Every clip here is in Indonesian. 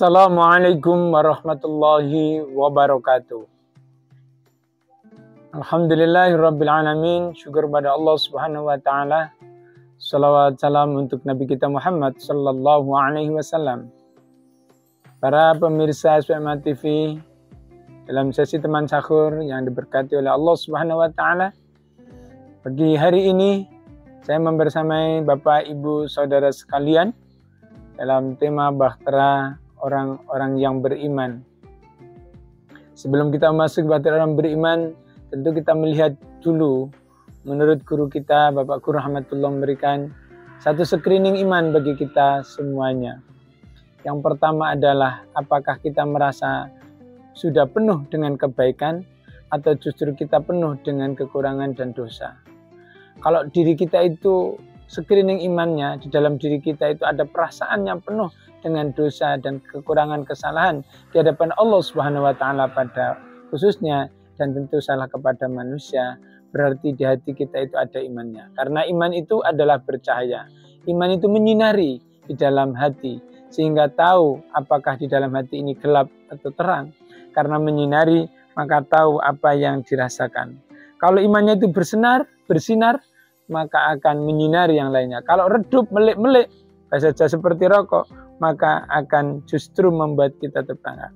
Assalamualaikum warahmatullahi wabarakatuh. Alhamdulillahirrabbilalamin. Syukur pada Allah subhanahu wa ta'ala. Salawat salam untuk Nabi kita Muhammad sallallahu alaihi wasallam. Para pemirsa SPMA TV, dalam sesi teman sahur yang diberkati oleh Allah subhanahu wa ta'ala, pagi hari ini saya membersamai Bapak Ibu Saudara sekalian dalam tema Bahtera orang-orang yang beriman. Sebelum kita masuk bahtera orang beriman, tentu kita melihat dulu, menurut guru kita, Bapak Guru Rahmatullah, memberikan satu screening iman bagi kita semuanya. Yang pertama adalah, apakah kita merasa sudah penuh dengan kebaikan atau justru kita penuh dengan kekurangan dan dosa. Kalau diri kita itu screening imannya, di dalam diri kita itu ada perasaan yang penuh dengan dosa dan kekurangan kesalahan di hadapan Allah Subhanahu wa taala pada khususnya, dan tentu salah kepada manusia, berarti di hati kita itu ada imannya. Karena iman itu adalah bercahaya. Iman itu menyinari di dalam hati sehingga tahu apakah di dalam hati ini gelap atau terang. Karena menyinari maka tahu apa yang dirasakan. Kalau imannya itu bersinar, maka akan menyinari yang lainnya. Kalau redup, melik-melik, saja seperti rokok, maka akan justru membuat kita terbakar.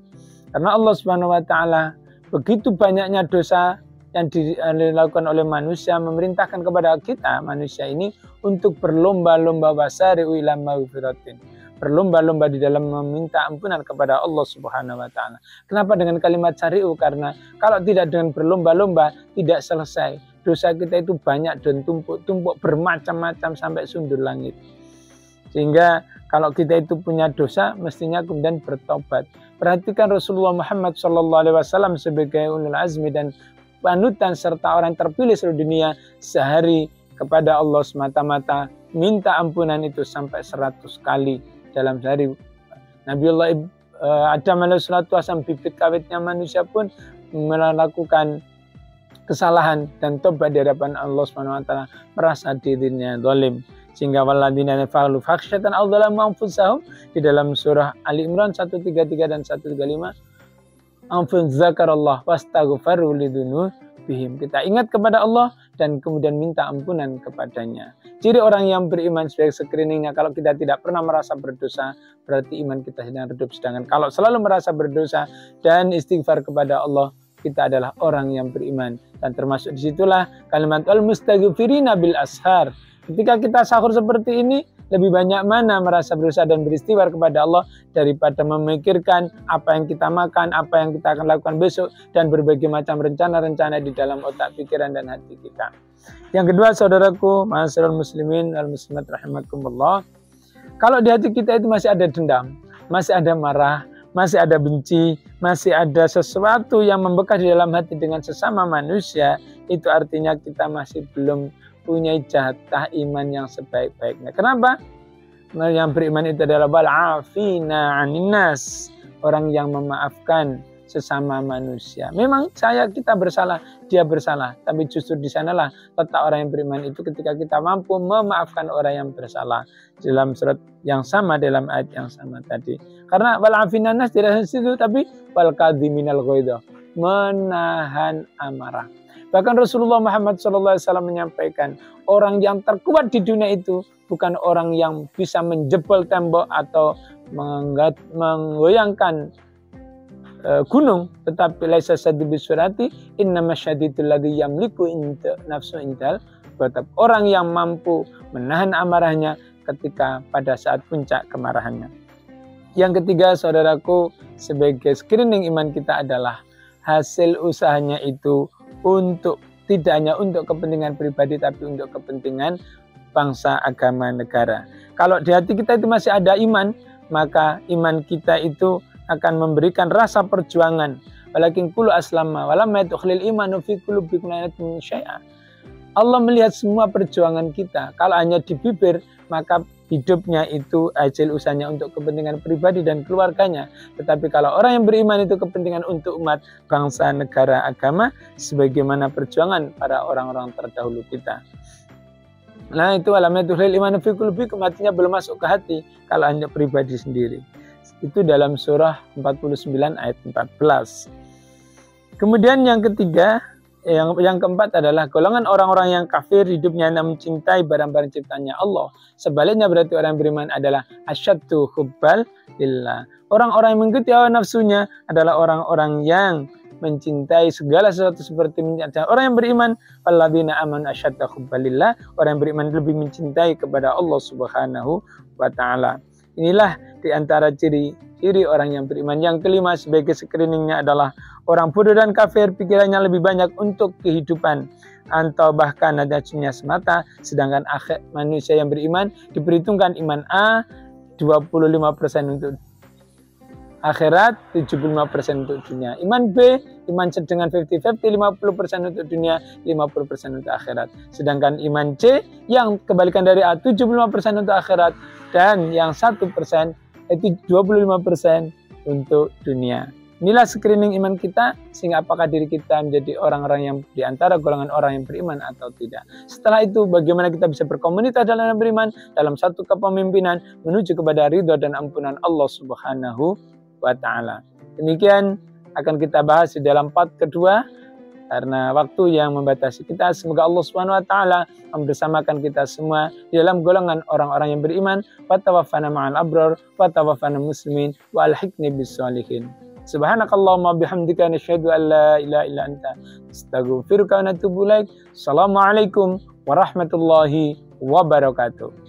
Karena Allah Subhanahu wa taala begitu banyaknya dosa yang dilakukan oleh manusia, memerintahkan kepada kita manusia ini untuk berlomba-lomba wasari'u ila maghfiratin. Berlomba-lomba di dalam meminta ampunan kepada Allah Subhanahu wa taala. Kenapa dengan kalimat syari'u? Karena kalau tidak dengan berlomba-lomba tidak selesai. Dosa kita itu banyak dan tumpuk-tumpuk bermacam-macam sampai sundul langit. Sehingga kalau kita itu punya dosa, mestinya kemudian bertobat. Perhatikan Rasulullah Muhammad SAW sebagai ulul azmi dan panutan serta orang terpilih seluruh dunia, sehari kepada Allah semata-mata minta ampunan itu sampai 100 kali dalam sehari. Nabiullah Adam alaihissalam, bibit kawitnya manusia pun melakukan kesalahan dan tobat di hadapan Allah SWT, merasa dirinya zalim. Sehingga walladzina fa'alu fakhsyatan aw dzalamu anfusahum, di dalam surah Ali Imran 133 dan 135, anfun zakarallah wastaghfaru lidzunubihim. Kita ingat kepada Allah dan kemudian minta ampunan kepadanya. Ciri orang yang beriman sebagai screeningnya, kalau kita tidak pernah merasa berdosa, berarti iman kita sedang redup. Sedangkan kalau selalu merasa berdosa dan istighfar kepada Allah, kita adalah orang yang beriman. Dan termasuk disitulah kalimat al-mustaghfirina bil ashar. Ketika kita sahur seperti ini, lebih banyak mana merasa berdosa dan beristighfar kepada Allah daripada memikirkan apa yang kita makan, apa yang kita akan lakukan besok, dan berbagai macam rencana-rencana di dalam otak, pikiran, dan hati kita. Yang kedua, saudaraku, ma'asyiral muslimin wal muslimat rahimakumullah, kalau di hati kita itu masih ada dendam, masih ada marah, masih ada benci, masih ada sesuatu yang membekas di dalam hati dengan sesama manusia, itu artinya kita masih belum punya jatah iman yang sebaik-baiknya. Kenapa? Yang beriman itu adalah wal'afina 'anin nas, orang yang memaafkan sesama manusia. Memang kita bersalah, dia bersalah, tapi justru di sanalah letak orang yang beriman itu, ketika kita mampu memaafkan orang yang bersalah. Dalam surat yang sama, dalam ayat yang sama tadi. Karena wal'afina 'anin nas tidak hanya situ, tapi wal kadhiminal ghaidha, menahan amarah. Bahkan Rasulullah Muhammad SAW menyampaikan, orang yang terkuat di dunia itu bukan orang yang bisa menjebol tembok atau menggoyangkan gunung, tetapi laisa syadidus surati, innama syadidul ladzi yamliku nafsu indal batab. Orang yang mampu menahan amarahnya ketika pada saat puncak kemarahannya. Yang ketiga, saudaraku, sebagai screening iman kita adalah hasil usahanya itu untuk tidak hanya untuk kepentingan pribadi, tapi untuk kepentingan bangsa, agama, negara. Kalau di hati kita itu masih ada iman, maka iman kita itu akan memberikan rasa perjuangan. Walakin qulu aslama walam yadkhulil imanu fi qulubikum syai'a. Allah melihat semua perjuangan kita. Kalau hanya di bibir, maka hidupnya itu hasil usahanya untuk kepentingan pribadi dan keluarganya. Tetapi kalau orang yang beriman itu kepentingan untuk umat, bangsa, negara, agama, sebagaimana perjuangan para orang-orang terdahulu kita. Nah, itu alamnya tuhil iman fi qulubikum, artinya belum masuk ke hati kalau hanya pribadi sendiri. Itu dalam surah 49 ayat 14. Kemudian yang ketiga, yang keempat adalah golongan orang-orang yang kafir hidupnya hanya mencintai barang-barang ciptaannya Allah. Sebaliknya berarti orang yang beriman adalah asyaddu hubbal lillah. Orang-orang yang mengikuti hawa nafsunya adalah orang-orang yang mencintai segala sesuatu seperti mencintai orang yang beriman. Alladzina amanu asyaddu hubbal lillah. Orang yang beriman lebih mencintai kepada Allah Subhanahu wa taala. Inilah di antara ciri orang yang beriman. Yang kelima sebagai screeningnya adalah orang bodoh dan kafir pikirannya lebih banyak untuk kehidupan atau bahkan nafsunya semata, sedangkan manusia yang beriman diperhitungkan iman A 25% untuk akhirat, 75% untuk dunia. Iman B, iman C dengan 50-50, 50% untuk dunia, 50% untuk akhirat. Sedangkan iman C yang kebalikan dari A 75% untuk akhirat dan yang 1% itu 25% untuk dunia. Inilah screening iman kita, sehingga apakah diri kita menjadi orang-orang yang di antara golongan orang yang beriman atau tidak. Setelah itu, bagaimana kita bisa berkomunitas dalam yang beriman, dalam satu kepemimpinan, menuju kepada ridha dan ampunan Allah Subhanahu wa ta'ala. Demikian akan kita bahas di dalam part kedua, karena waktu yang membatasi kita. Semoga Allah Subhanahu wa ta'ala membersamakan kita semua di dalam golongan orang-orang yang beriman. Wa tawaffana ma'al abrar, wa tawaffana muslimin, wa alhiqni bis sholihin. Subhanakallahumma bihamdika nasyhadu an la ilaha illa anta astaghfiruka wa atubu ilaik. Assalamualaikum warahmatullahi wabarakatuh.